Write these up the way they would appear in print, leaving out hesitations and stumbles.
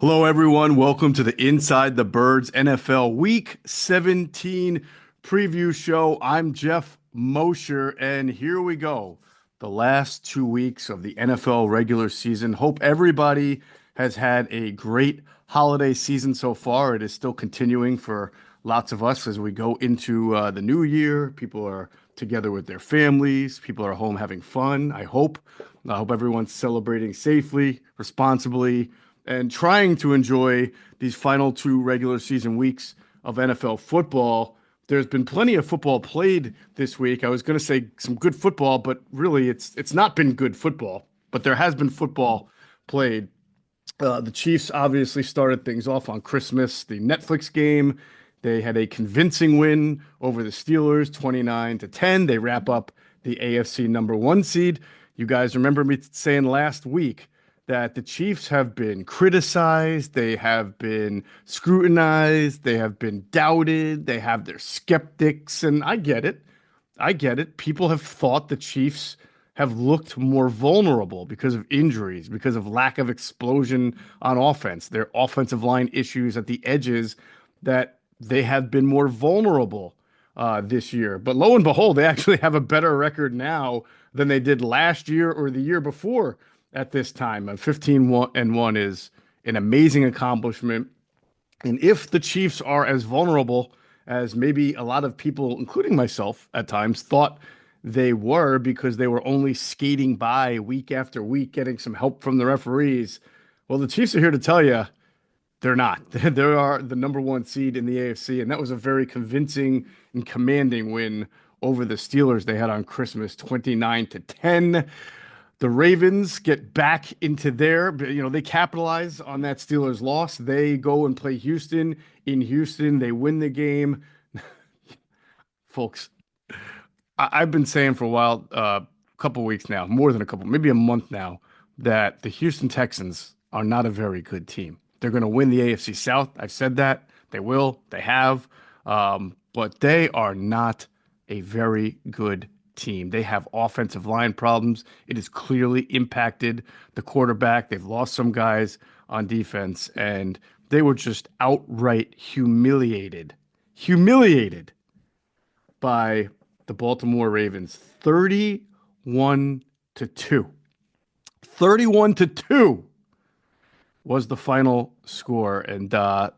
Hello, everyone. Welcome to the Inside the Birds NFL Week 17 preview show. I'm Geoff Mosher, and here we go. The last 2 weeks of the NFL regular season. Hope everybody has had a great holiday season so far. It is still continuing for lots of us as we go into the new year. People are together with their families. People are home having fun, I hope. I hope everyone's celebrating safely, responsibly, and trying to enjoy these final two regular season weeks of NFL football. There's been plenty of football played this week. I was going to say some good football, but really it's not been good football. But there has been football played. The Chiefs obviously started things off on Christmas. The Netflix game, they had a convincing win over the Steelers, 29-10. They wrap up the AFC number one seed. You guys remember me saying last week that the Chiefs have been criticized, they have been scrutinized, they have been doubted, they have their skeptics, and I get it. I get it. People have thought the Chiefs have looked more vulnerable because of injuries, because of lack of explosion on offense, their offensive line issues at the edges, that they have been more vulnerable this year. But lo and behold, they actually have a better record now than they did last year or the year before at this time. 15-1 is an amazing accomplishment. And if the Chiefs are as vulnerable as maybe a lot of people, including myself at times, thought they were because they were only skating by week after week, getting some help from the referees, well, the Chiefs are here to tell you they're not. They are the number one seed in the AFC, and that was a very convincing and commanding win over the Steelers they had on Christmas, 29-10. The Ravens get back into they capitalize on that Steelers loss. They go and play Houston in Houston. They win the game. Folks, I've been saying for a while, a couple weeks now, more than a couple, maybe a month now, that the Houston Texans are not a very good team. They're going to win the AFC South. I've said that. They will. They have. But they are not a very good team. They have offensive line problems. It has clearly impacted the quarterback. They've lost some guys on defense, and they were just outright humiliated by the Baltimore Ravens, 31-2. 31-2 was the final score, and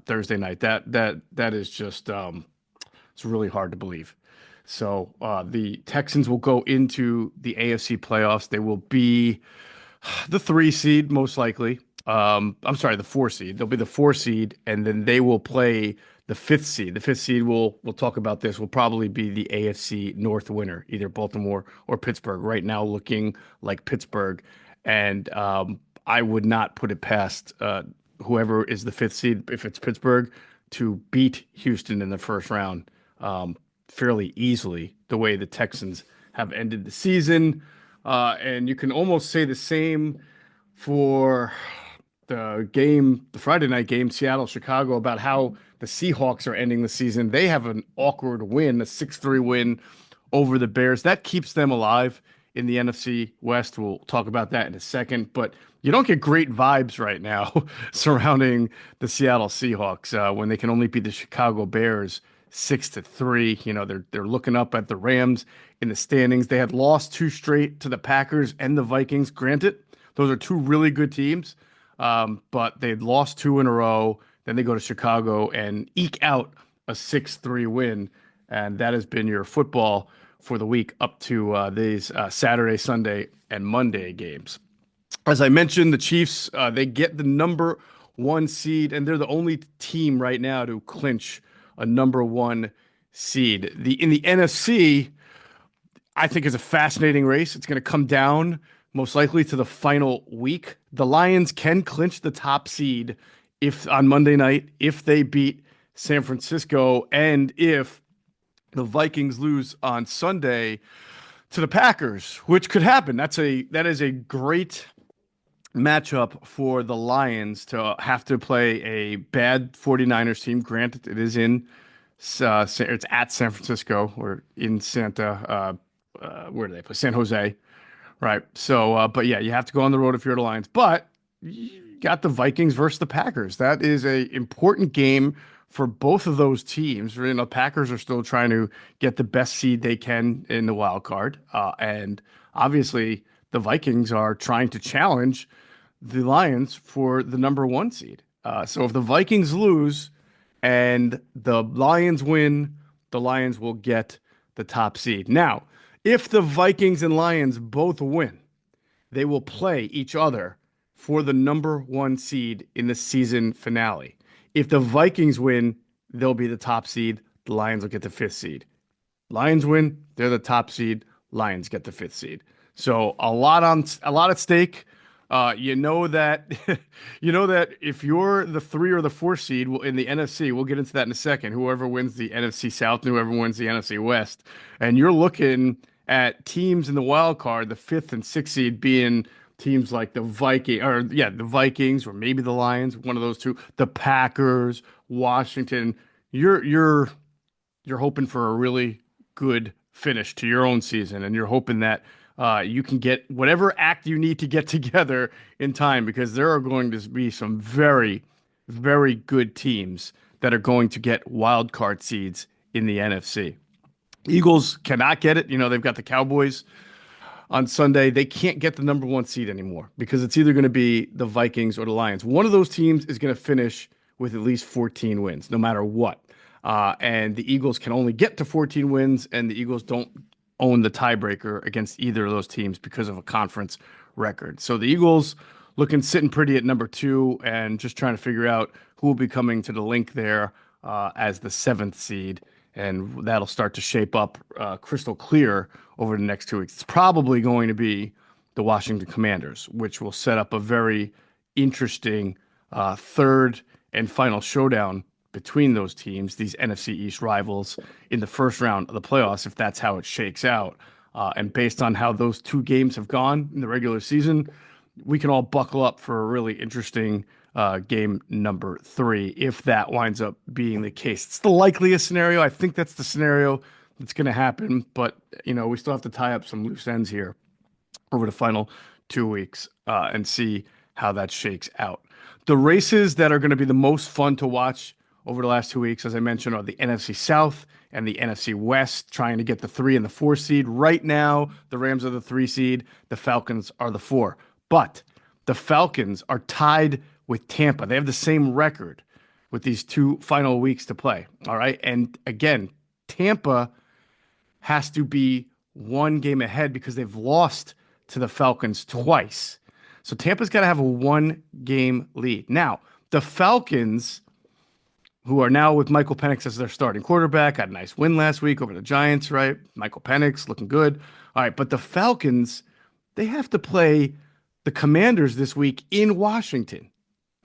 Thursday night. That is just it's really hard to believe. So the Texans will go into the AFC playoffs. They will be the 3 seed, most likely. I'm sorry, the 4 seed. They'll be the 4 seed, and then they will play the 5th seed. The 5th seed, we'll talk about this, will probably be the AFC North winner, either Baltimore or Pittsburgh. Right now, looking like Pittsburgh. And I would not put it past whoever is the 5th seed, if it's Pittsburgh, to beat Houston in the first round fairly easily, the way the Texans have ended the season. And you can almost say the same for the Friday night game, Seattle-Chicago, about how the Seahawks are ending the season. They have an awkward win, a 6-3 win over the Bears. That keeps them alive in the NFC West. We'll talk about that in a second. But you don't get great vibes right now surrounding the Seattle Seahawks when they can only beat the Chicago Bears 6-3. They're looking up at the Rams in the standings. They had lost 2 straight to the Packers and the Vikings. Granted, those are 2 really good teams, but they'd lost 2 in a row. Then they go to Chicago and eke out a 6-3 win, and that has been your football for the week up to these Saturday, Sunday, and Monday games. As I mentioned, the Chiefs, they get the number 1 seed, and they're the only team right now to clinch a number 1 seed. In the NFC, I think is a fascinating race. It's going to come down most likely to the final week. The Lions can clinch the top seed if on Monday night, if they beat San Francisco, and if the Vikings lose on Sunday to the Packers, which could happen. That is a great matchup for the Lions to have to play a bad 49ers team. Granted, it is it's at San Francisco or in where do they play? San Jose, right? So, but yeah, you have to go on the road if you're the Lions. But got the Vikings versus the Packers. That is a important game for both of those teams. Packers are still trying to get the best seed they can in the wild card, and obviously the Vikings are trying to challenge the Lions for the number one seed. So if the Vikings lose and the Lions win, the Lions will get the top seed. Now, if the Vikings and Lions both win, they will play each other for the number one seed in the season finale. If the Vikings win, they'll be the top seed. The Lions will get the fifth seed. Lions win, they're the top seed. Lions get the fifth seed. So a lot at stake. You know that you know that if you're the 3 or the 4 seed in the NFC, we'll get into that in a second. Whoever wins the NFC South and whoever wins the NFC West, and you're looking at teams in the wild card, the 5th and 6th seed being teams like the the Vikings or maybe the Lions, one of those two, the Packers, Washington. You're hoping for a really good finish to your own season, and you're hoping that you can get whatever act you need to get together in time, because there are going to be some very, very good teams that are going to get wild card seeds in the NFC. Eagles cannot get it. They've got the Cowboys on Sunday. They can't get the number one seed anymore because it's either going to be the Vikings or the Lions. One of those teams is going to finish with at least 14 wins, no matter what. And the Eagles can only get to 14 wins, and the Eagles don't own the tiebreaker against either of those teams because of a conference record. So the Eagles sitting pretty at number 2 and just trying to figure out who will be coming to the link there as the 7th seed. And that'll start to shape up crystal clear over the next 2 weeks. It's probably going to be the Washington Commanders, which will set up a very interesting third and final showdown between those teams, these NFC East rivals, in the first round of the playoffs, if that's how it shakes out. And based on how those 2 games have gone in the regular season, we can all buckle up for a really interesting game number 3, if that winds up being the case. It's the likeliest scenario. I think that's the scenario that's going to happen, but we still have to tie up some loose ends here over the final 2 weeks and see how that shakes out. The races that are going to be the most fun to watch over the last 2 weeks, as I mentioned, are the NFC South and the NFC West, trying to get the 3 and the 4 seed. Right now, the Rams are the 3 seed, the Falcons are the 4. But the Falcons are tied with Tampa. They have the same record with these 2 final weeks to play. All right. And again, Tampa has to be 1 game ahead because they've lost to the Falcons twice. So Tampa's got to have a 1-game lead. Now, the Falcons, who are now with Michael Penix as their starting quarterback, had a nice win last week over the Giants, right? Michael Penix looking good. All right. But the Falcons, they have to play the Commanders this week in Washington.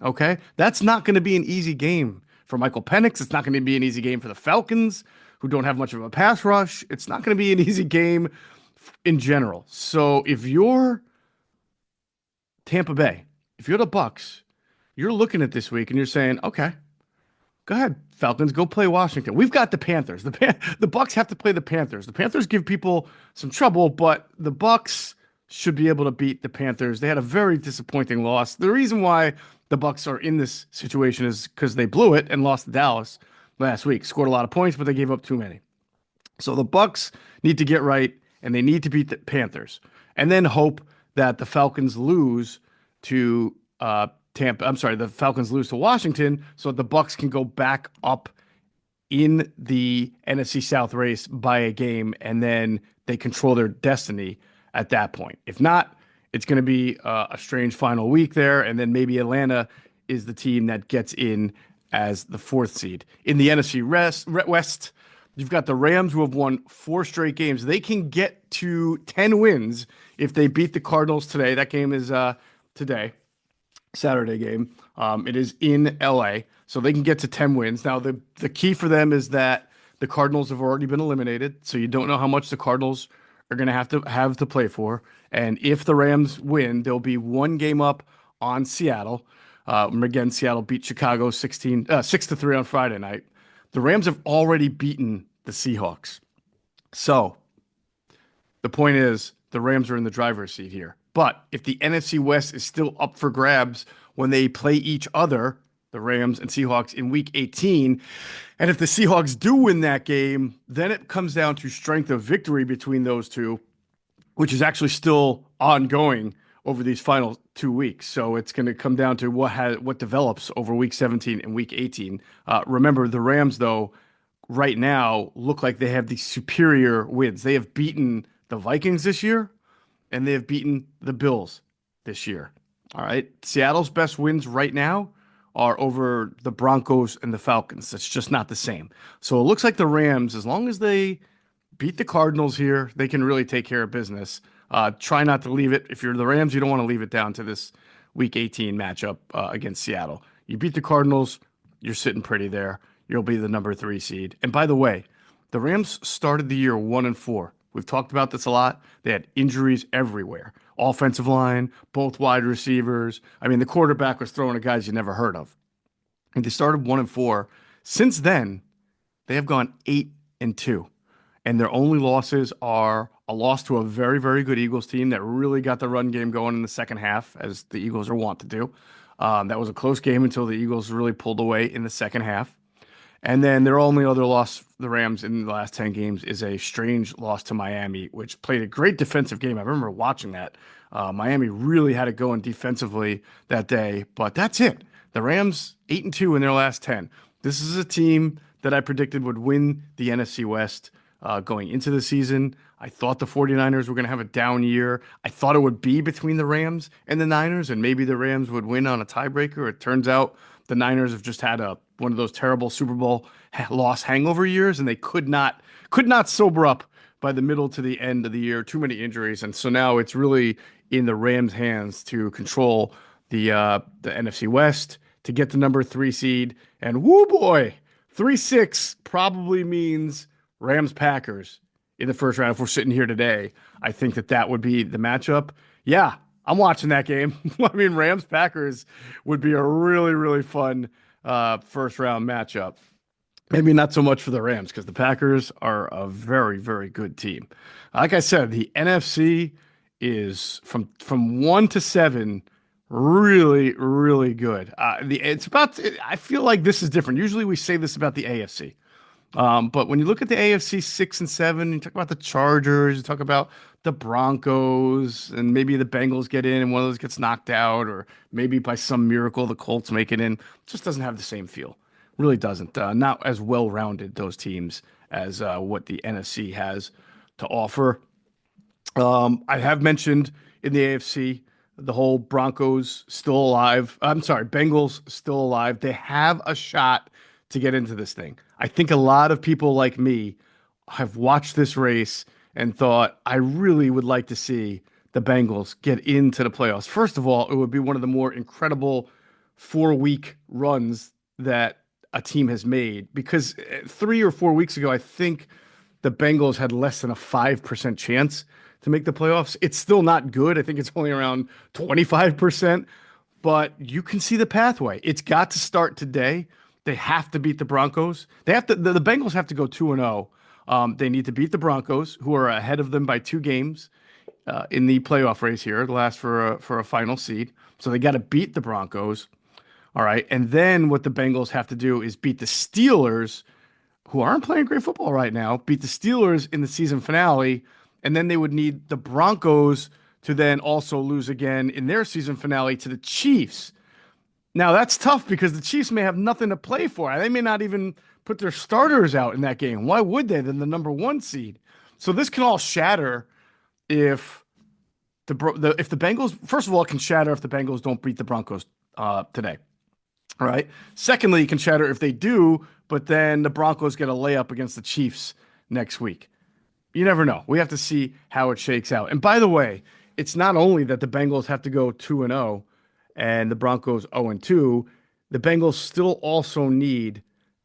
Okay, that's not going to be an easy game for Michael Penix. It's not going to be an easy game for the Falcons, who don't have much of a pass rush. It's not going to be an easy game in general. So if you're Tampa Bay, if you're the Bucs, you're looking at this week and you're saying, okay, go ahead, Falcons, go play Washington. We've got the Panthers. The Bucs have to play the Panthers. The Panthers give people some trouble, but the Bucs should be able to beat the Panthers. They had a very disappointing loss. The reason why the Bucs are in this situation is because they blew it and lost to Dallas last week. Scored a lot of points, but they gave up too many. So the Bucs need to get right, and they need to beat the Panthers, and then hope that the Falcons lose to Tampa. I'm sorry, the Falcons lose to Washington, so the Bucs can go back up in the NFC South race by a game, and then they control their destiny at that point. If not, it's going to be a strange final week there, and then maybe Atlanta is the team that gets in as the 4th seed. In the NFC West, you've got the Rams, who have won 4 straight games. They can get to 10 wins if they beat the Cardinals today. That game is today, Saturday game. It is in LA, so they can get to 10 wins. Now, the key for them is that the Cardinals have already been eliminated, so you don't know how much the Cardinals are going to have to play for. And if the Rams win, they'll be 1 game up on Seattle. Again, Seattle beat Chicago 6-3 on Friday night. The Rams have already beaten the Seahawks. So the point is, the Rams are in the driver's seat here. But if the NFC West is still up for grabs when they play each other, the Rams and Seahawks, in week 18. And if the Seahawks do win that game, then it comes down to strength of victory between those two, which is actually still ongoing over these final 2 weeks. So it's going to come down to what develops over week 17 and week 18. Remember, the Rams, though, right now look like they have the superior wins. They have beaten the Vikings this year, and they have beaten the Bills this year. All right. Seattle's best wins right now are over the Broncos and the Falcons. That's just not the same. So it looks like the Rams, as long as they beat the Cardinals here, they can really take care of business. Try not to leave it. If you're the Rams, you don't want to leave it down to this week 18 matchup against Seattle. You beat the Cardinals, you're sitting pretty there. You'll be the number 3 seed. And by the way, the Rams started the year 1-4. We've talked about this a lot. They had injuries everywhere. Offensive line, both wide receivers. I mean, the quarterback was throwing at guys you never heard of. And they started 1-4. Since then, they have gone 8-2. And their only losses are a loss to a very, very good Eagles team that really got the run game going in the second half, as the Eagles are wont to do. That was a close game until the Eagles really pulled away in the second half. And then their only other loss, the Rams, in the last 10 games is a strange loss to Miami, which played a great defensive game. I remember watching that. Miami really had it going defensively that day, but that's it. The Rams, 8-2 in their last 10. This is a team that I predicted would win the NFC West going into the season. I thought the 49ers were going to have a down year. I thought it would be between the Rams and the Niners, and maybe the Rams would win on a tiebreaker. It turns out the Niners have just had one of those terrible Super Bowl loss hangover years, and they could not sober up by the middle to the end of the year. Too many injuries, and so now it's really in the Rams' hands to control the NFC West to get the number 3 seed. And whoo boy, 3-6 probably means Rams Packers in the first round. If we're sitting here today, I think that would be the matchup. Yeah, I'm watching that game. I mean, Rams Packers would be a really, really fun first round matchup. Maybe not so much for the Rams because the Packers are a very, very good team. Like I said, the NFC is from 1 to 7 really, really good. I feel like this is different. Usually we say this about the AFC. But when you look at the AFC 6 and 7, you talk about the Chargers, you talk about the Broncos, and maybe the Bengals get in and one of those gets knocked out, or maybe by some miracle the Colts make it in. It just doesn't have the same feel. Really doesn't. Not as well-rounded, those teams, as what the NFC has to offer. I have mentioned in the AFC, the whole Broncos still alive. I'm sorry, Bengals still alive. They have a shot to get into this thing. I think a lot of people like me have watched this race and thought, I really would like to see the Bengals get into the playoffs. First of all, it would be one of the more incredible 4-week runs that a team has made, because 3 or 4 weeks ago, I think the Bengals had less than a 5% chance to make the playoffs. It's still not good. I think it's only around 25%, but you can see the pathway. It's got to start today. They have to beat the Broncos. They have to. The Bengals have to go 2-0. They need to beat the Broncos, who are ahead of them by 2 games in the playoff race here, the last for a final seed. So they got to beat the Broncos. All right, and then what the Bengals have to do is beat the Steelers, who aren't playing great football right now. Beat the Steelers in the season finale, and then they would need the Broncos to then also lose again in their season finale to the Chiefs. Now, that's tough because the Chiefs may have nothing to play for. They may not even put their starters out in that game. Why would they? Then the number 1 seed. So this can all shatter if the Bengals. First of all, it can shatter if the Bengals don't beat the Broncos today. All right. Secondly, it can shatter if they do, but then the Broncos get a layup against the Chiefs next week. You never know. We have to see how it shakes out. And by the way, it's not only that the Bengals have to go 2-0 and the Broncos 0-2. The Bengals still also need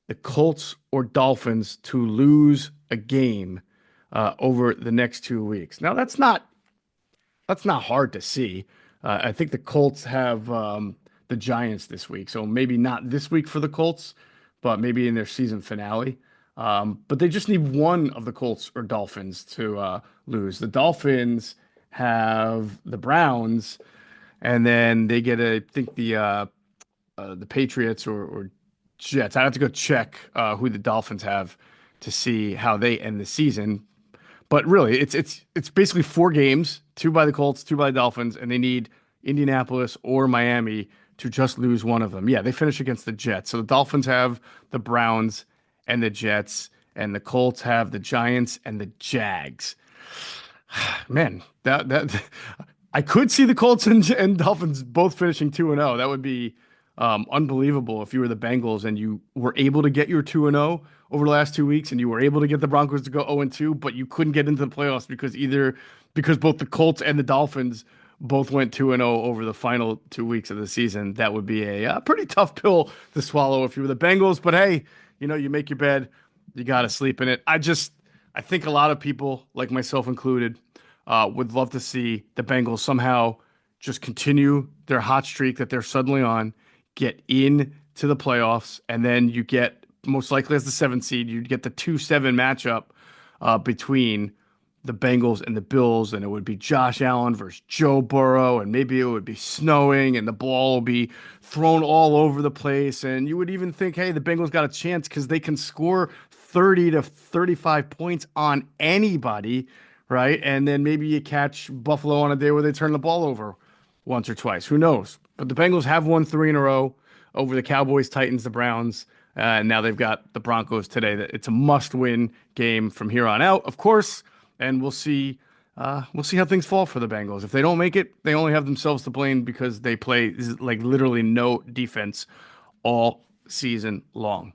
the Colts or Dolphins to lose a game over the next 2 weeks. Now, that's not hard to see. I think the Colts have the Giants this week, so maybe not this week for the Colts, but maybe in their season finale. But they just need one of the Colts or Dolphins to lose. The Dolphins have the Browns, and then they get I think the Patriots or Jets. I have to go check who the Dolphins have to see how they end the season. But really, it's basically four games, two by the Colts, two by the Dolphins, and they need Indianapolis or Miami to just lose one of them. Yeah, they finish against the Jets. So the Dolphins have the Browns and the Jets, and the Colts have the Giants and the Jags. Man, that I could see the Colts and Dolphins both finishing 2-0. That would be unbelievable if you were the Bengals and you were able to get your 2-0 over the last 2 weeks, and you were able to get the Broncos to go 0-2, but you couldn't get into the playoffs because both the Colts and the Dolphins both went 2-0 over the final 2 weeks of the season. That would be a pretty tough pill to swallow if you were the Bengals. But hey, you make your bed, you got to sleep in it. I think a lot of people, like myself included, would love to see the Bengals somehow just continue their hot streak that they're suddenly on, get into the playoffs, and then you get, most likely as the seventh seed, you'd get the 2-7 matchup between the Bengals and the Bills, and it would be Josh Allen versus Joe Burrow, and maybe it would be snowing, and the ball will be thrown all over the place, and you would even think, hey, the Bengals got a chance because they can score 30 to 35 points on anybody, right? And then maybe you catch Buffalo on a day where they turn the ball over once or twice. Who knows? But the Bengals have won three in a row over the Cowboys, Titans, the Browns. And now they've got the Broncos today. It's a must-win game from here on out, of course. And we'll see. We'll see how things fall for the Bengals. If they don't make it, they only have themselves to blame because they play like literally no defense all season long.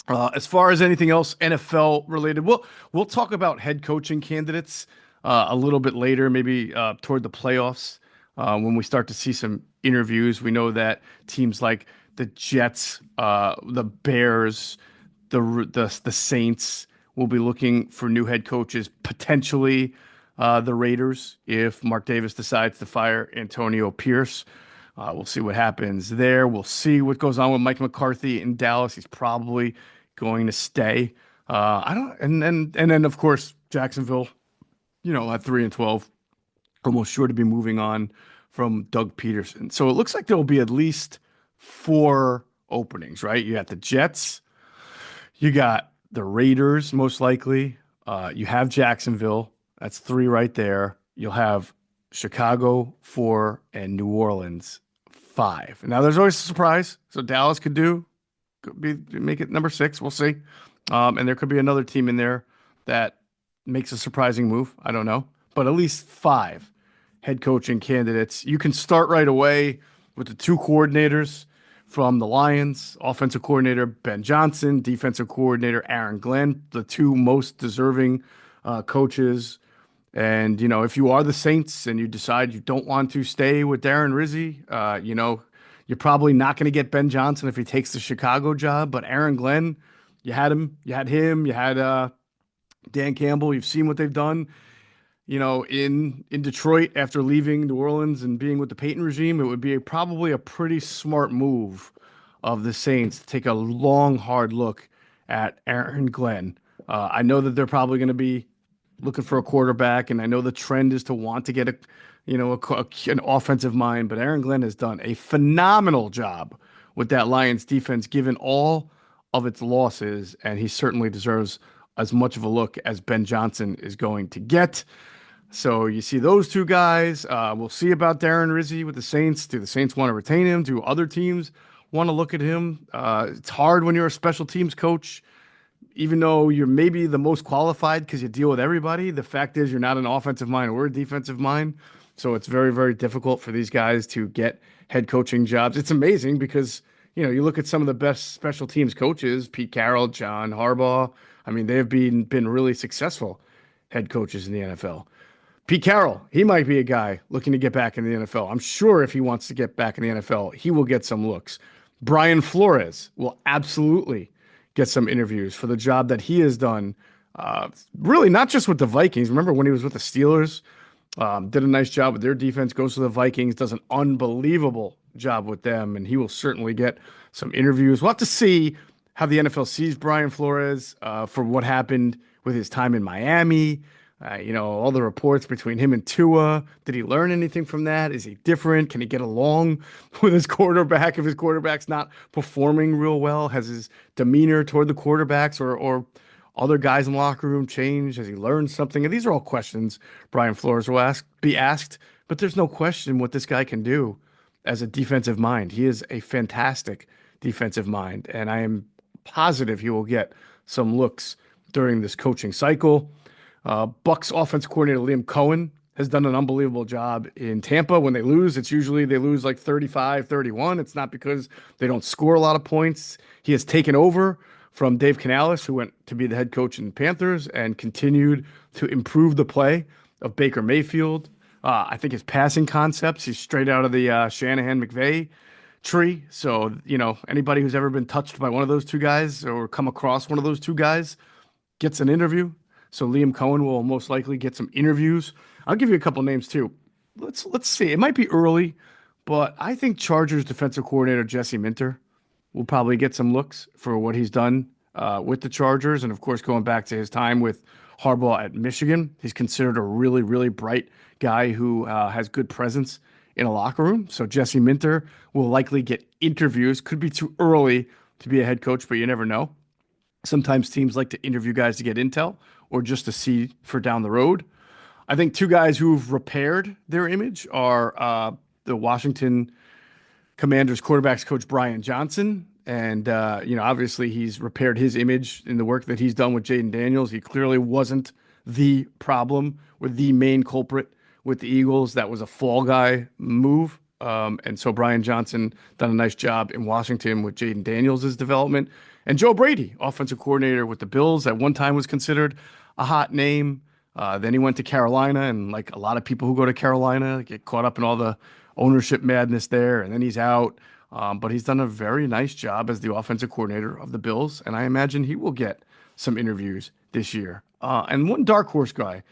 As far as anything else NFL related, we'll talk about head coaching candidates a little bit later, maybe toward the playoffs when we start to see some interviews. We know that teams like the Jets, the Bears, the Saints will be looking for new head coaches, potentially the Raiders if Mark Davis decides to fire Antonio Pierce. We'll see what happens there. We'll see what goes on with Mike McCarthy in Dallas. He's probably going to stay. I don't, and then of course Jacksonville, at 3-12, almost sure to be moving on from Doug Peterson. So it looks like there will be at least four openings, right? You got the Jets, you got the Raiders, most likely. You have Jacksonville. That's three right there. You'll have Chicago, 4, and New Orleans, 5. Now there's always a surprise. So Dallas could make it number 6. We'll see. And there could be another team in there that makes a surprising move. I don't know. But at least 5 head coaching candidates. You can start right away with the 2 coordinators from the Lions, offensive coordinator Ben Johnson, defensive coordinator Aaron Glenn, the 2 most deserving coaches. And, if you are the Saints and you decide you don't want to stay with Darren Rizzi, you're probably not going to get Ben Johnson if he takes the Chicago job. But Aaron Glenn, you had him, you had Dan Campbell. You've seen what they've done, in Detroit after leaving New Orleans and being with the Peyton regime. It would be probably a pretty smart move of the Saints to take a long, hard look at Aaron Glenn. I know that they're probably going to be looking for a quarterback, and I know the trend is to want to get an offensive mind, but Aaron Glenn has done a phenomenal job with that Lions defense, given all of its losses, and he certainly deserves as much of a look as Ben Johnson is going to get. So you see those 2 guys. We'll see about Darren Rizzi with the Saints. Do the Saints want to retain him? Do other teams want to look at him? It's hard when you're a special teams coach. Even though you're maybe the most qualified because you deal with everybody, the fact is you're not an offensive mind or a defensive mind. So it's very, very difficult for these guys to get head coaching jobs. It's amazing because, you look at some of the best special teams coaches, Pete Carroll, John Harbaugh. I mean, they've been really successful head coaches in the NFL. Pete Carroll, he might be a guy looking to get back in the NFL. I'm sure if he wants to get back in the NFL, he will get some looks. Brian Flores will absolutely get some interviews for the job that he has done. Really not just with the Vikings. Remember when he was with the Steelers, did a nice job with their defense, goes to the Vikings, does an unbelievable job with them, and he will certainly get some interviews. We'll have to see how the NFL sees Brian Flores for what happened with his time in Miami. All the reports between him and Tua. Did he learn anything from that? Is he different? Can he get along with his quarterback if his quarterback's not performing real well? Has his demeanor toward the quarterbacks or other guys in the locker room changed? Has he learned something? And these are all questions Brian Flores will be asked, but there's no question what this guy can do as a defensive mind. He is a fantastic defensive mind, and I am positive he will get some looks during this coaching cycle. Bucs offense coordinator Liam Cohen has done an unbelievable job in Tampa. When they lose, it's usually they lose like 35-31. It's not because they don't score a lot of points. He has taken over from Dave Canales, who went to be the head coach in the Panthers and continued to improve the play of Baker Mayfield. I think his passing concepts, he's straight out of the Shanahan-McVay tree. So, anybody who's ever been touched by one of those two guys or come across one of those two guys gets an interview. So Liam Cohen will most likely get some interviews. I'll give you a couple names too. Let's see. It might be early, but I think Chargers defensive coordinator Jesse Minter will probably get some looks for what he's done with the Chargers. And of course, going back to his time with Harbaugh at Michigan, he's considered a really, really bright guy who has good presence in a locker room. So Jesse Minter will likely get interviews. Could be too early to be a head coach, but you never know. Sometimes teams like to interview guys to get intel or just to see for down the road. I think two guys who've repaired their image are the Washington Commanders quarterbacks coach Brian Johnson. And, obviously he's repaired his image in the work that he's done with Jaden Daniels. He clearly wasn't the problem or the main culprit with the Eagles. That was a fall guy move. And so Brian Johnson done a nice job in Washington with Jaden Daniels' development. And Joe Brady, offensive coordinator with the Bills, at one time was considered a hot name. Then he went to Carolina, and like a lot of people who go to Carolina get caught up in all the ownership madness there, and then he's out. But he's done a very nice job as the offensive coordinator of the Bills, and I imagine he will get some interviews this year. And one dark horse guy,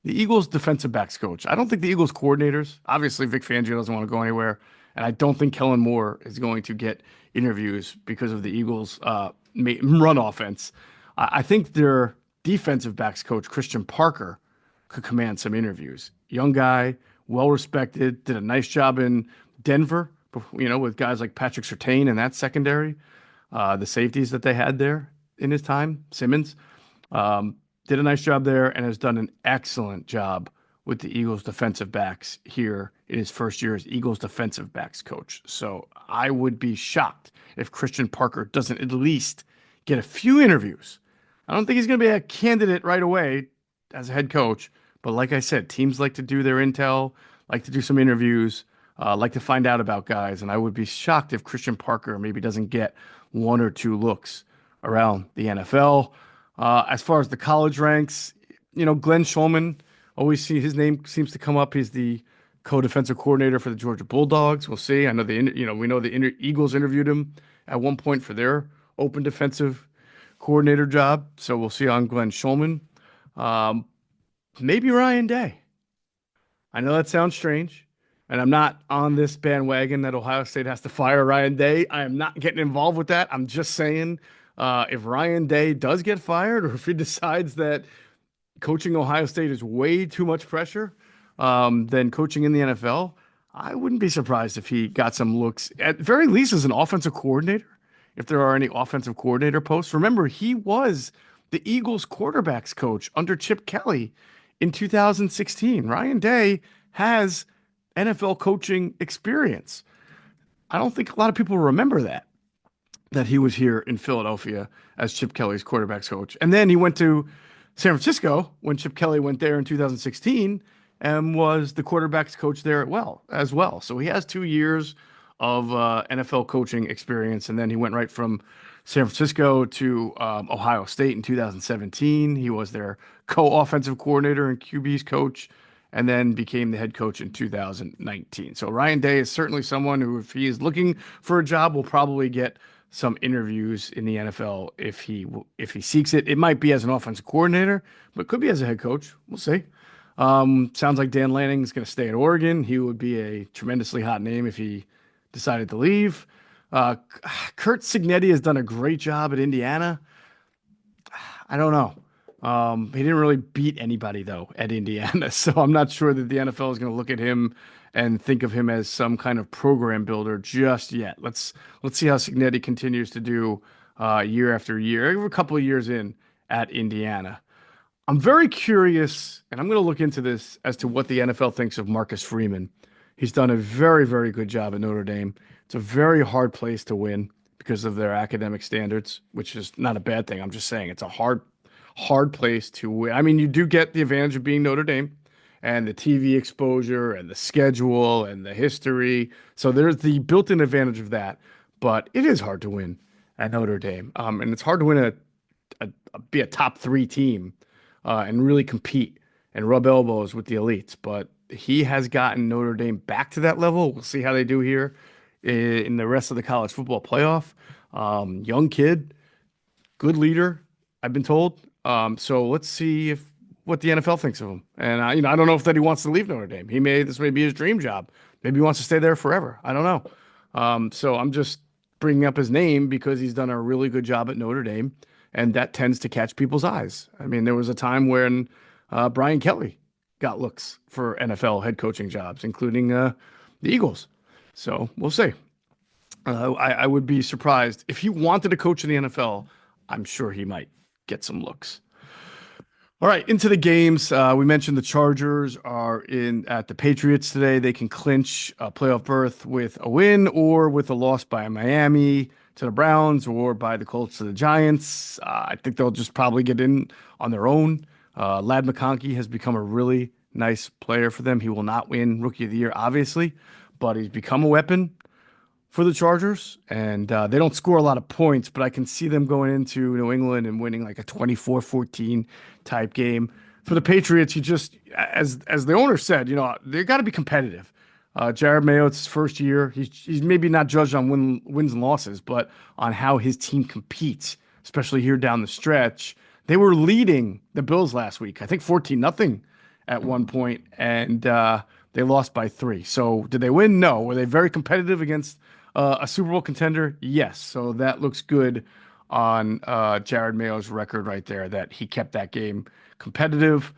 the Eagles defensive backs coach. I don't think the Eagles coordinators, obviously Vic Fangio doesn't want to go anywhere, and I don't think Kellen Moore is going to get interviews because of the Eagles' run offense. I think their defensive backs coach, Christian Parker, could command some interviews. Young guy, well-respected, did a nice job in Denver, with guys like Patrick Surtain and that secondary, the safeties that they had there in his time, Simmons. Did a nice job there and has done an excellent job with the Eagles defensive backs here in his first year as Eagles defensive backs coach. So I would be shocked if Christian Parker doesn't at least get a few interviews. I don't think he's going to be a candidate right away as a head coach, but like I said, teams like to do their intel, like to do some interviews, like to find out about guys, and I would be shocked if Christian Parker maybe doesn't get one or two looks around the NFL. As far as the college ranks, Glenn Schulman, always see his name seems to come up. He's the co-defensive coordinator for the Georgia Bulldogs. We'll see. I know we know the Eagles interviewed him at one point for their open defensive coordinator job. So we'll see on Glenn Schulman. Maybe Ryan Day. I know that sounds strange, and I'm not on this bandwagon that Ohio State has to fire Ryan Day. I am not getting involved with that. I'm just saying if Ryan Day does get fired or if he decides that coaching Ohio State is way too much pressure than coaching in the NFL, I wouldn't be surprised if he got some looks, at very least as an offensive coordinator, if there are any offensive coordinator posts. Remember, he was the Eagles quarterbacks coach under Chip Kelly in 2016. Ryan Day has NFL coaching experience. I don't think a lot of people remember that he was here in Philadelphia as Chip Kelly's quarterbacks coach. And then he went to San Francisco when Chip Kelly went there in 2016 and was the quarterbacks coach there as well. So he has 2 years of NFL coaching experience, and then he went right from San Francisco to Ohio State in 2017. He was their co-offensive coordinator and QB's coach, and then became the head coach in 2019. So Ryan Day is certainly someone who, if he is looking for a job, will probably get some interviews in the NFL if he seeks it. It might be as an offensive coordinator, but could be as a head coach. We'll see. Sounds like Dan Lanning is going to stay at Oregon. He would be a tremendously hot name if he decided to leave. Kurt Cignetti has done a great job at Indiana. I don't know. He didn't really beat anybody though at Indiana, so I'm not sure that the NFL is going to look at him and think of him as some kind of program builder just yet. Let's see how Signetti continues to do year after year. We're a couple of years in at Indiana. I'm very curious, and I'm going to look into this as to what the NFL thinks of Marcus Freeman. He's done a very, very good job at Notre Dame. It's a very hard place to win because of their academic standards, which is not a bad thing. I'm just saying it's a hard place to win. I mean, you do get the advantage of being Notre Dame and the TV exposure and the schedule and the history. So there's the built-in advantage of that, but it is hard to win at Notre Dame. And it's hard to win be a top three team and really compete and rub elbows with the elites. But he has gotten Notre Dame back to that level. We'll see how they do here in the rest of the college football playoff. Young kid, good leader, I've been told. So let's see if what the NFL thinks of him. And I don't know if that he wants to leave Notre Dame. This may be his dream job. Maybe he wants to stay there forever. I don't know. So I'm just bringing up his name because he's done a really good job at Notre Dame, and that tends to catch people's eyes. I mean, there was a time when Brian Kelly got looks for NFL head coaching jobs, including the Eagles. So we'll see. I would be surprised if he wanted to coach in the NFL. I'm sure he might get some looks. All right, into the games. We mentioned the Chargers are in at the Patriots today. They can clinch a playoff berth with a win or with a loss by Miami to the Browns or by the Colts to the Giants. I think they'll just probably get in on their own. Lad McConkey has become a really nice player for them. He will not win Rookie of the Year, obviously, but he's become a weapon for the Chargers, and they don't score a lot of points, but I can see them going into New England and winning like a 24-14 type game. For the Patriots, you just, as the owner said, they got to be competitive. Jared Mayo, it's his first year. He's maybe not judged on wins and losses, but on how his team competes, especially here down the stretch. They were leading the Bills last week, I think 14-0 at one point, and they lost by 3. So did they win? No. Were they very competitive against a Super Bowl contender? Yes. So that looks good on Jared Mayo's record right there, that he kept that game competitive.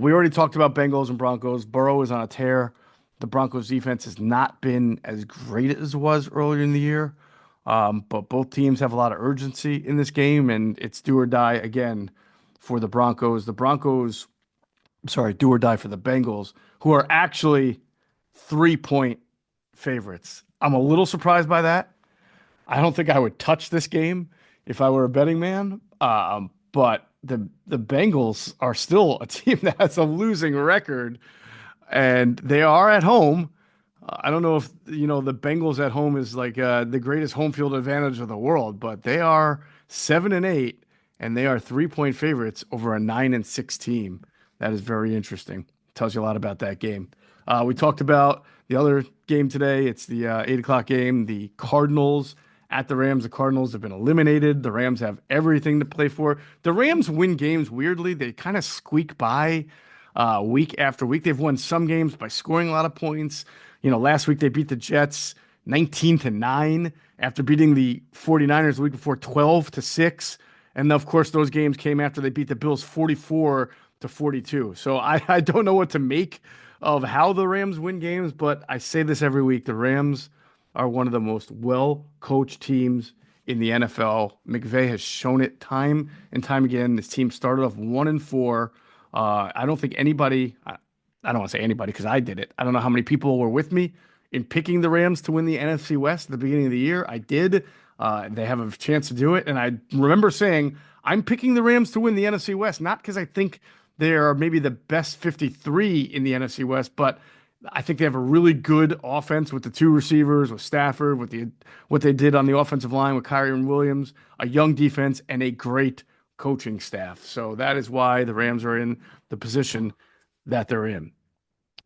We already talked about Bengals and Broncos. Burrow is on a tear. The Broncos defense has not been as great as it was earlier in the year. But both teams have a lot of urgency in this game, and it's do or die again for the Broncos. Do or die for the Bengals, who are actually 3-point favorites. I'm a little surprised by that. I don't think I would touch this game if I were a betting man. But the Bengals are still a team that has a losing record, and they are at home. I don't know if the Bengals at home is like the greatest home field advantage of the world, but they are 7-8, and they are 3-point favorites over a 9-6 team. That is very interesting. Tells you a lot about that game. We talked about the other game today. It's the 8 o'clock game. The Cardinals at the Rams. The Cardinals have been eliminated. The Rams have everything to play for. The Rams win games weirdly. They kind of squeak by week after week. They've won some games by scoring a lot of points. Last week they beat the Jets 19-9 after beating the 49ers the week before 12-6. And of course, those games came after they beat the Bills 44-42. So I don't know what to make of how the Rams win games, but I say this every week. The Rams are one of the most well-coached teams in the NFL. McVay has shown it time and time again. This team started off 1-4. I don't think anybody, I don't want to say anybody because I did it. I don't know how many people were with me in picking the Rams to win the NFC West at the beginning of the year. I did. They have a chance to do it. And I remember saying, I'm picking the Rams to win the NFC West, not because I think they are maybe the best 53 in the NFC West, but I think they have a really good offense with the 2 receivers, with Stafford, with what they did on the offensive line with Kyrie and Williams, a young defense, and a great coaching staff. So that is why the Rams are in the position that they're in.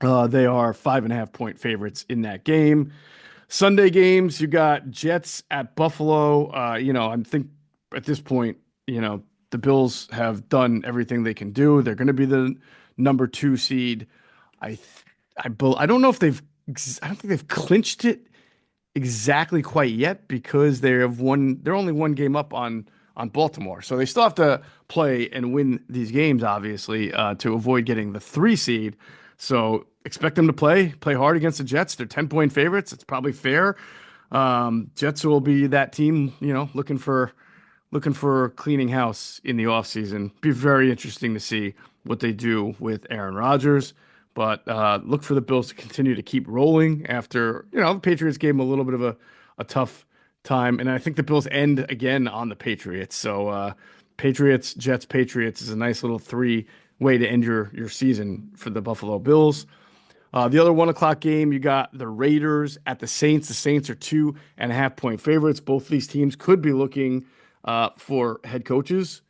They are 5.5-point favorites in that game. Sunday games, you got Jets at Buffalo. I think at this point, the Bills have done everything they can do. They're going to be the number 2 seed. I don't know if I don't think they've clinched it exactly quite yet because they're only one game up on on Baltimore. So they still have to play and win these games, obviously, to avoid getting the 3 seed. So expect them to play hard against the Jets. They're 10-point favorites. It's probably fair. Jets will be that team, looking for cleaning house in the offseason. Be very interesting to see what they do with Aaron Rodgers. But look for the Bills to continue to keep rolling after, the Patriots gave them a little bit of a tough time. And I think the Bills end again on the Patriots. So Patriots, Jets, Patriots is a nice little three-way to end your season for the Buffalo Bills. The other 1 o'clock game, you got the Raiders at the Saints. The Saints are 2.5-point favorites. Both of these teams could be looking for head coaches.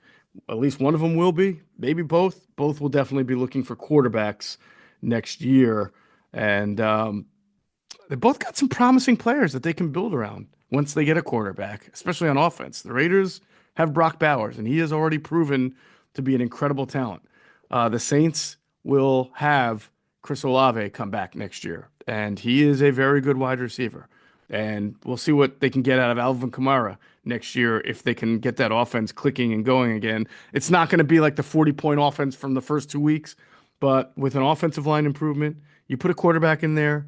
At least one of them will be, maybe both. Both will definitely be looking for quarterbacks next year. And they both got some promising players that they can build around once they get a quarterback, especially on offense. The Raiders have Brock Bowers, and he has already proven to be an incredible talent. The Saints will have Chris Olave come back next year, and he is a very good wide receiver. And we'll see what they can get out of Alvin Kamara next year if they can get that offense clicking and going again. It's not going to be like the 40-point offense from the first 2 weeks, but with an offensive line improvement, you put a quarterback in there.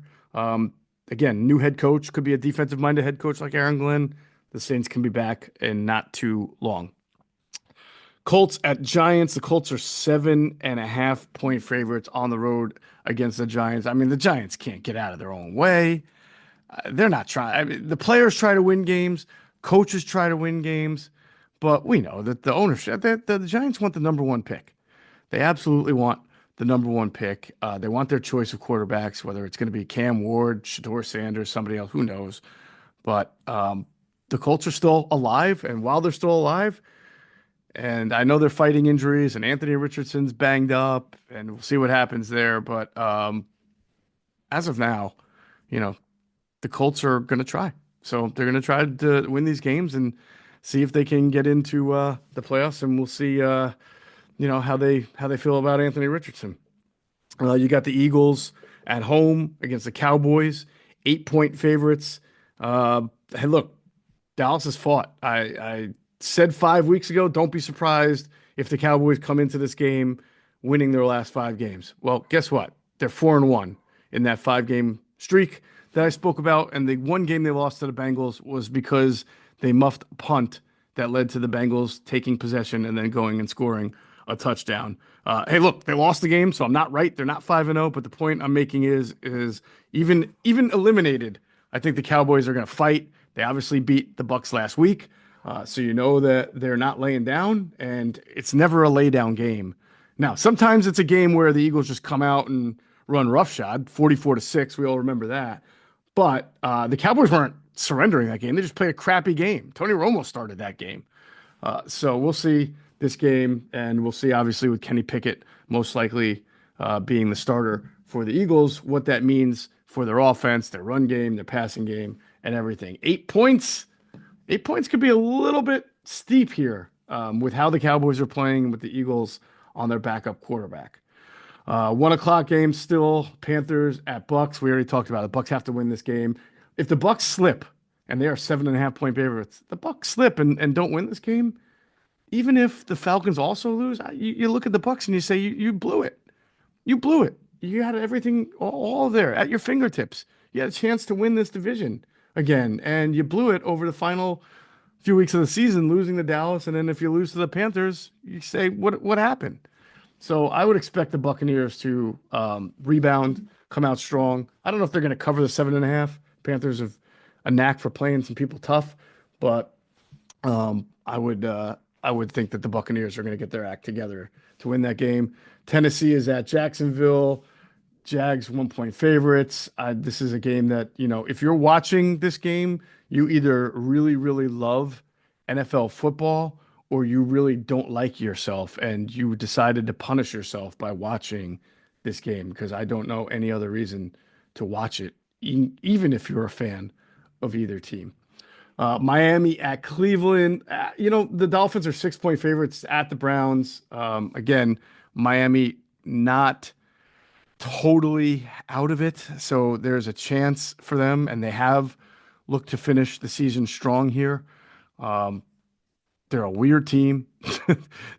Again, new head coach, could be a defensive-minded head coach like Aaron Glenn. The Saints can be back in not too long. Colts at Giants. The Colts are 7.5-point favorites on the road against the Giants. I mean, the Giants can't get out of their own way. They're not trying. I mean, the players try to win games, coaches try to win games, but we know that the ownership, the Giants want the number one pick. They absolutely want the number one pick. They want their choice of quarterbacks, whether it's going to be Cam Ward, Shador Sanders, somebody else, who knows. But the Colts are still alive, and while they're still alive, and I know they're fighting injuries, and Anthony Richardson's banged up, and we'll see what happens there. But as of now, the Colts are going to try. So they're going to try to win these games and see if they can get into the playoffs, and we'll see, how they feel about Anthony Richardson. You got the Eagles at home against the Cowboys, 8-point favorites. Hey, look, Dallas has fought. I said 5 weeks ago, don't be surprised if the Cowboys come into this game winning their last 5 games. Well, guess what? They're 4-1 in that 5-game streak that I spoke about. And the one game they lost to the Bengals was because they muffed a punt that led to the Bengals taking possession and then going and scoring a touchdown. Hey, look, they lost the game, so I'm not right. They're not 5-0, but the point I'm making is even eliminated, I think the Cowboys are going to fight. They obviously beat the Bucs last week. So you know that they're not laying down, and it's never a lay down game. Now, sometimes it's a game where the Eagles just come out and run roughshod, 44-6. We all remember that. But the Cowboys weren't surrendering that game. They just played a crappy game. Tony Romo started that game. So we'll see this game, and we'll see, obviously, with Kenny Pickett most likely being the starter for the Eagles, what that means for their offense, their run game, their passing game, and everything. 8 points. 8 points could be a little bit steep here with how the Cowboys are playing with the Eagles on their backup quarterback. 1 o'clock game still, Panthers at Bucs. We already talked about it. The Bucs have to win this game. If the Bucs slip, and they are 7.5-point favorites, the Bucs slip and don't win this game, even if the Falcons also lose, you look at the Bucs and you say, you blew it. You blew it. You had everything all there at your fingertips. You had a chance to win this division again, and you blew it over the final few weeks of the season, losing to Dallas. And then if you lose to the Panthers, you say, what happened? So I would expect the Buccaneers to rebound, come out strong. I don't know if they're going to cover the 7.5. Panthers have a knack for playing some people tough, but I would think that the Buccaneers are going to get their act together to win that game. Tennessee is at Jacksonville. Jags 1-point favorites. This is a game that, if you're watching this game, you either really, really love NFL football or you really don't like yourself and you decided to punish yourself by watching this game, because I don't know any other reason to watch it, even if you're a fan of either team. Miami at Cleveland. The Dolphins are 6-point favorites at the Browns. Again, Miami not totally out of it, so there's a chance for them, and they have looked to finish the season strong here. They're a weird team.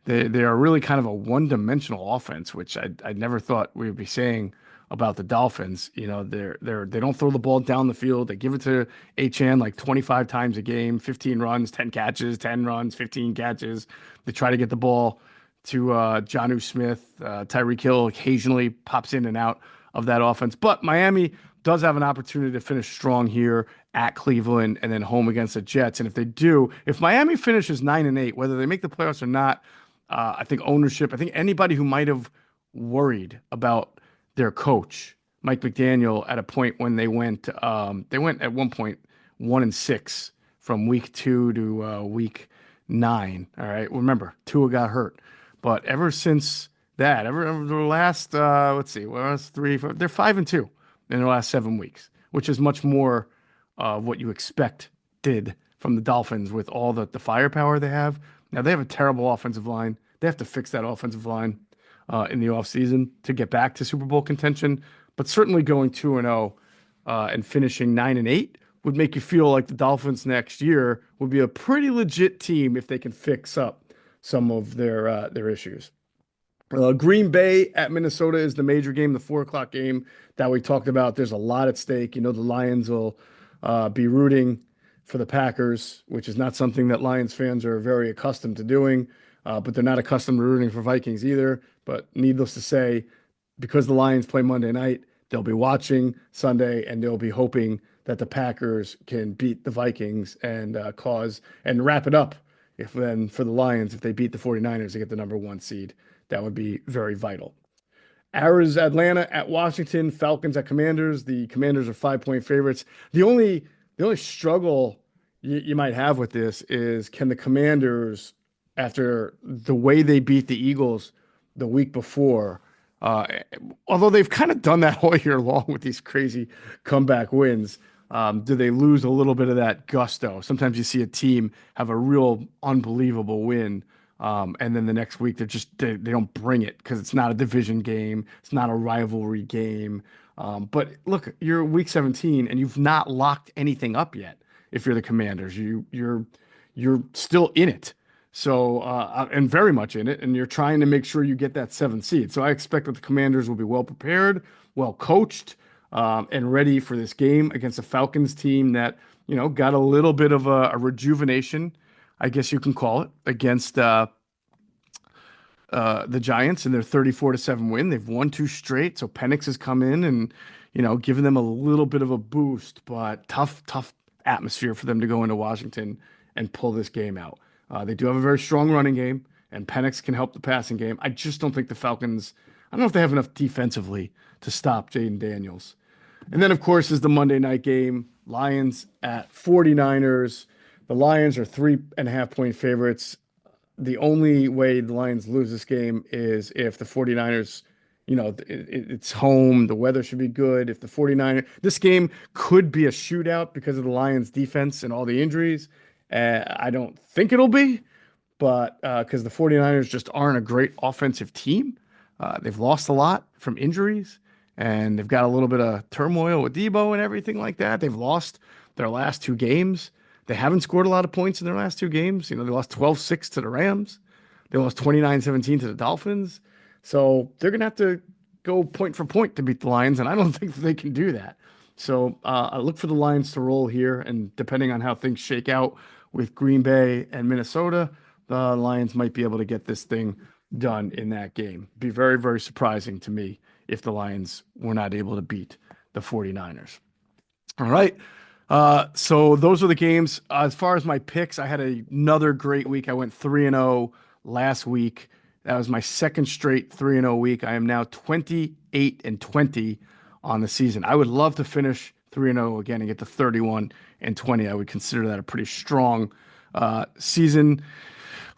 They are really kind of a one-dimensional offense, which I never thought we would be saying about the Dolphins. You know, they don't throw the ball down the field. They give it to HN like 25 times a game, 15 runs, 10 catches, 10 runs, 15 catches. They try to get the ball to Jonnu Smith. Tyreek Hill occasionally pops in and out of that offense. But Miami does have an opportunity to finish strong here at Cleveland and then home against the Jets. And if they do, if Miami finishes 9-8, whether they make the playoffs or not, I think ownership, I think anybody who might have worried about their coach, Mike McDaniel, at a point when they went at one point 1-6 from week 2 to week 9. All right. Remember, Tua got hurt. But ever since that, ever the last, let's see, well, that's 3, 4, they're 5-2 in the last 7 weeks, which is much more what you expected from the Dolphins with all the firepower they have. Now, they have a terrible offensive line. They have to fix that offensive line in the offseason to get back to Super Bowl contention. But certainly going 2-0 and finishing 9-8 would make you feel like the Dolphins next year would be a pretty legit team if they can fix up some of their issues. Green Bay at Minnesota is the major game, the 4 o'clock game that we talked about. There's a lot at stake. You know, the Lions will be rooting for the Packers, which is not something that Lions fans are very accustomed to doing, but they're not accustomed to rooting for Vikings either. But needless to say, because the Lions play Monday night, they'll be watching Sunday and they'll be hoping that the Packers can beat the Vikings and wrap it up. If then for the Lions, if they beat the 49ers to get the number 1 seed, that would be very vital. Atlanta at Washington, Falcons at Commanders. The Commanders are 5-point favorites. The only struggle you might have with this is, can the Commanders, after the way they beat the Eagles the week before, although they've kind of done that all year long with these crazy comeback wins, do they lose a little bit of that gusto? Sometimes you see a team have a real unbelievable win, and then the next week they don't bring it because it's not a division game, it's not a rivalry game. But look, you're week 17 and you've not locked anything up yet. If you're the Commanders, you're still in it. So and very much in it, and you're trying to make sure you get that 7th seed. So I expect that the Commanders will be well prepared, well coached, and ready for this game against a Falcons team that, you know, got a little bit of a rejuvenation, I guess you can call it, against the Giants in their 34-7 win. They've won 2 straight, so Penix has come in and, you know, given them a little bit of a boost, but tough atmosphere for them to go into Washington and pull this game out. They do have a very strong running game, and Penix can help the passing game. I just don't think the Falcons, I don't know if they have enough defensively to stop Jaden Daniels. And then, of course, is the Monday night game, Lions at 49ers. The Lions are 3.5-point favorites. The only way the Lions lose this game is if the 49ers, you know, it's home, the weather should be good. If the 49ers, this game could be a shootout because of the Lions defense and all the injuries. I don't think it'll be, but because the 49ers just aren't a great offensive team. They've lost a lot from injuries, and they've got a little bit of turmoil with Debo and everything like that. They've lost their last 2 games. They haven't scored a lot of points in their last 2 games. You know, they lost 12-6 to the Rams. They lost 29-17 to the Dolphins. So they're going to have to go point for point to beat the Lions, and I don't think that they can do that. So I look for the Lions to roll here, and depending on how things shake out with Green Bay and Minnesota, the Lions might be able to get this thing done in that game. Be very, very surprising to me if the Lions were not able to beat the 49ers. All right. So those are the games. As far as my picks, I had another great week. I went 3-0 last week. That was my 2nd straight 3-0 week. I am now 28-20 on the season. I would love to finish 3-0 again and get to 31-20. I would consider that a pretty strong season.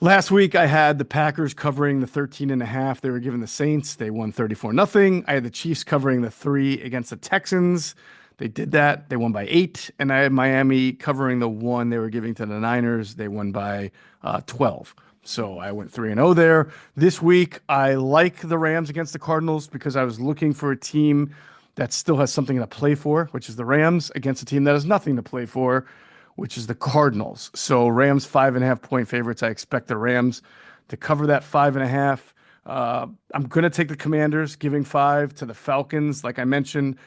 Last week, I had the Packers covering the 13.5. They were giving the Saints. They won 34-0. I had the Chiefs covering the 3 against the Texans. They did that. They won by 8. And I had Miami covering the 1 they were giving to the Niners. They won by 12. So I went 3-0 there. This week, I like the Rams against the Cardinals because I was looking for a team that still has something to play for, which is the Rams against a team that has nothing to play for, which is the Cardinals. So Rams 5.5 point favorites. I expect the Rams to cover that 5.5. I'm going to take the Commanders, giving 5 to the Falcons. Like I mentioned,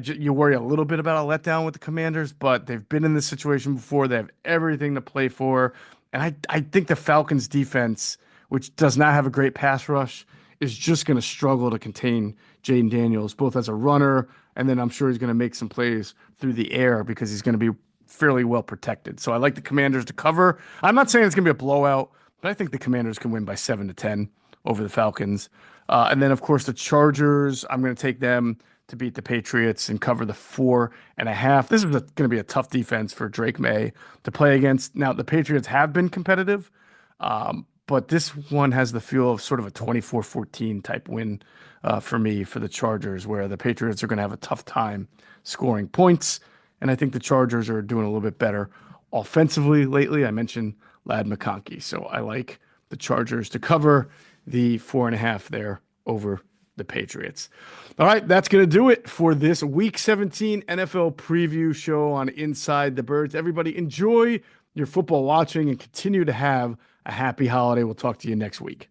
you worry a little bit about a letdown with the Commanders, but they've been in this situation before. They have everything to play for. And I think the Falcons defense, which does not have a great pass rush, is just going to struggle to contain Jaden Daniels, both as a runner, and then I'm sure he's going to make some plays through the air because he's going to be fairly well protected. So I like the Commanders to cover. I'm not saying it's going to be a blowout, but I think the Commanders can win by 7-10 over the Falcons. And then, of course, the Chargers, I'm going to take them to beat the Patriots and cover the 4.5. This is going to be a tough defense for Drake May to play against. Now, the Patriots have been competitive, but this one has the feel of sort of a 24-14 type win for me for the Chargers, where the Patriots are going to have a tough time scoring points. And I think the Chargers are doing a little bit better offensively lately. I mentioned Ladd McConkey. So I like the Chargers to cover the 4.5 there over the Patriots. All right, that's going to do it for this Week 17 NFL preview show on Inside the Birds. Everybody enjoy your football watching and continue to have a happy holiday. We'll talk to you next week.